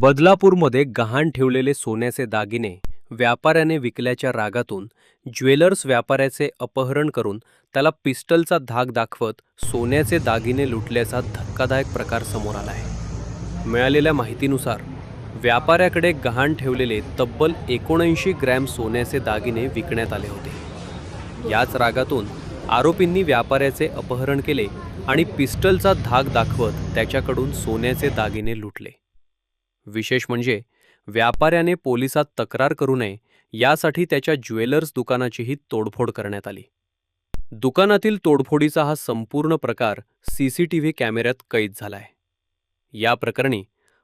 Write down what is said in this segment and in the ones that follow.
बदलापूरमध्ये गहाण ठेवलेले सोन्याचे दागिने व्यापाऱ्याने विकल्याच्या रागातून ज्वेलर्स व्यापाऱ्याचे अपहरण करून त्याला पिस्टलचा धाक दाखवत सोन्याचे दागिने लुटल्याचा धक्कादायक प्रकार समोर आला आहे। मिळालेल्या माहितीनुसार व्यापाऱ्याकडे गहाण ठेवलेले तब्बल 79 ग्रॅम सोन्याचे दागिने विकण्यात आले होते। याच रागातून आरोपींनी व्यापाऱ्याचे अपहरण केले आणि पिस्टलचा धाक दाखवत त्याच्याकडून सोन्याचे दागिने लुटले। विशेष म्हणजे व्यापाऱ्याने पोलिसात तक्रार करू नये यासाठी त्याच्या ज्वेलर्स दुकानाचीही तोडफोड करण्यात आली। दुकानातील तोडफोडीचा हा संपूर्ण प्रकार सीसीटीव्ही कॅमेऱ्यात कैद झालाय। या प्रकरणी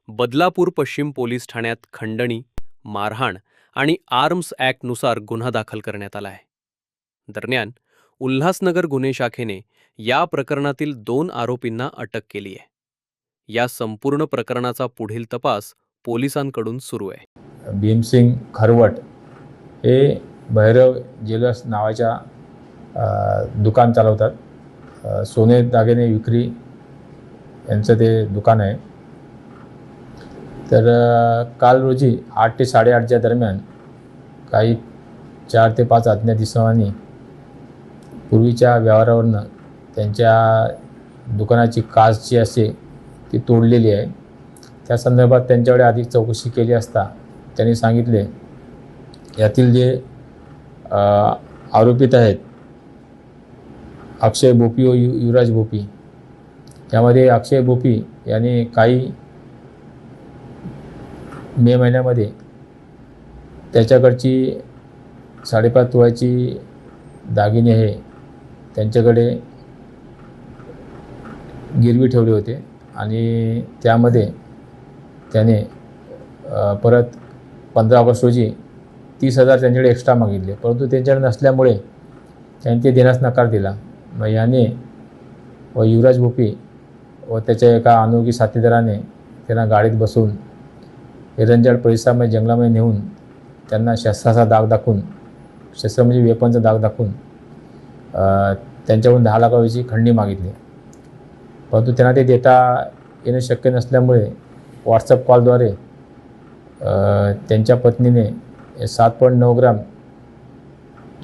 बदलापूर पश्चिम पोलीस ठाण्यात खंडणी, मारहाण आणि आर्म्स ॲक्टनुसार गुन्हा दाखल करण्यात आला आहे। दरम्यान उल्हासनगर गुन्हे शाखेने या प्रकरणातील 2 आरोपींना अटक केली आहे। या संपूर्ण प्रकरणाचा पुढील तपास पोलिसांकडून सुरू आहे। भीमसिंग खरवट हे भैरव ज्वेलर्स नावाच्या दुकान चालवतात। सोने दागिने विक्री यांचं ते दुकान आहे। तर काल रोजी 8 ते 8:30च्या दरम्यान काही 4 ते 5 अज्ञात इसमांनी पूर्वीच्या व्यवहारावरनं त्यांच्या दुकानाची काच जी असते ती तोडलेली आहे। त्या संदर्भात त्यांच्याकडे अधिक चौकशी केली असता त्यांनी सांगितले यातील जे आरोपित आहेत अक्षय भोपी व युवराज भोपी, त्यामध्ये अक्षय भोपी यांनी काही मे महिन्यामध्ये त्याच्याकडची 5.5 तोळ्याची दागिने हे त्यांच्याकडे गिरवी ठेवले होते आणि त्यामध्ये त्याने परत 15 ऑगस्ट रोजी 30,000 त्यांच्याकडे एक्स्ट्रा मागितले, परंतु त्यांच्याकडे नसल्यामुळे त्यांनी ते देण्यास नकार दिला। मग याने व युवराज भोपी व त्याच्या एका अनोळखी साथीदाराने त्यांना गाडीत बसून एरंजाड परिसरामध्ये जंगलामध्ये नेऊन त्यांना शस्त्राचा दाग दाखवून, शस्त्र म्हणजे वेपनचा दाग दाखवून त्यांच्याकडून 10 लाख रुपयाची खंडणी मागितली, परंतु त्यांना ते देता येणं शक्य नसल्यामुळे व्हॉट्सअप कॉलद्वारे त्यांच्या पत्नीने 7.9 ग्राम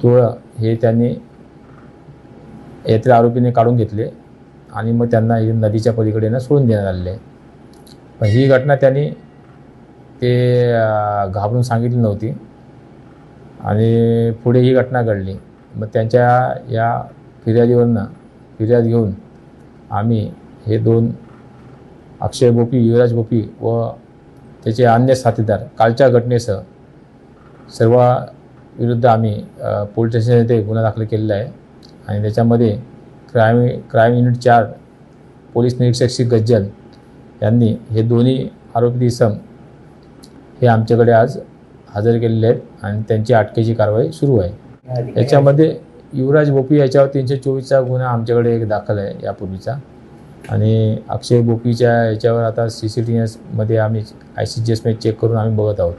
तोळं हे त्यांनी यातील आरोपीने काढून घेतले आणि मग त्यांना नदीच्या पलीकडे सोडून देण्यात आलेले आहे। पण ही घटना त्यांनी ते घाबरून सांगितली नव्हती आणि पुढे ही घटना घडली। मग त्यांच्या या फिर्याद घेऊन आम्ही हे 2 अक्षय भोपी, युवराज भोपी व त्याचे अन्य साथीदार कालच्या घटनेसह सर्व विरुद्ध आम्ही पोलीस स्टेशन येथे गुन्हा दाखल केलेला आहे आणि त्याच्यामध्ये क्राईम युनिट 4 पोलीस निरीक्षक श्री गज्जल यांनी हे दोन्ही आरोपी इसम हे आमच्याकडे आज हजर केलेले आहेत आणि त्यांची अटकेची कारवाई सुरू आहे। याच्यामध्ये युवराज भोपी याच्यावर 324चा गुन्हा आमच्याकडे एक दाखल आहे यापूर्वीचा आणि अक्षय भोपीच्या याच्यावर आता CCTVमध्ये आम्ही ICGS मध्ये चेक करून आम्ही बघत आहोत।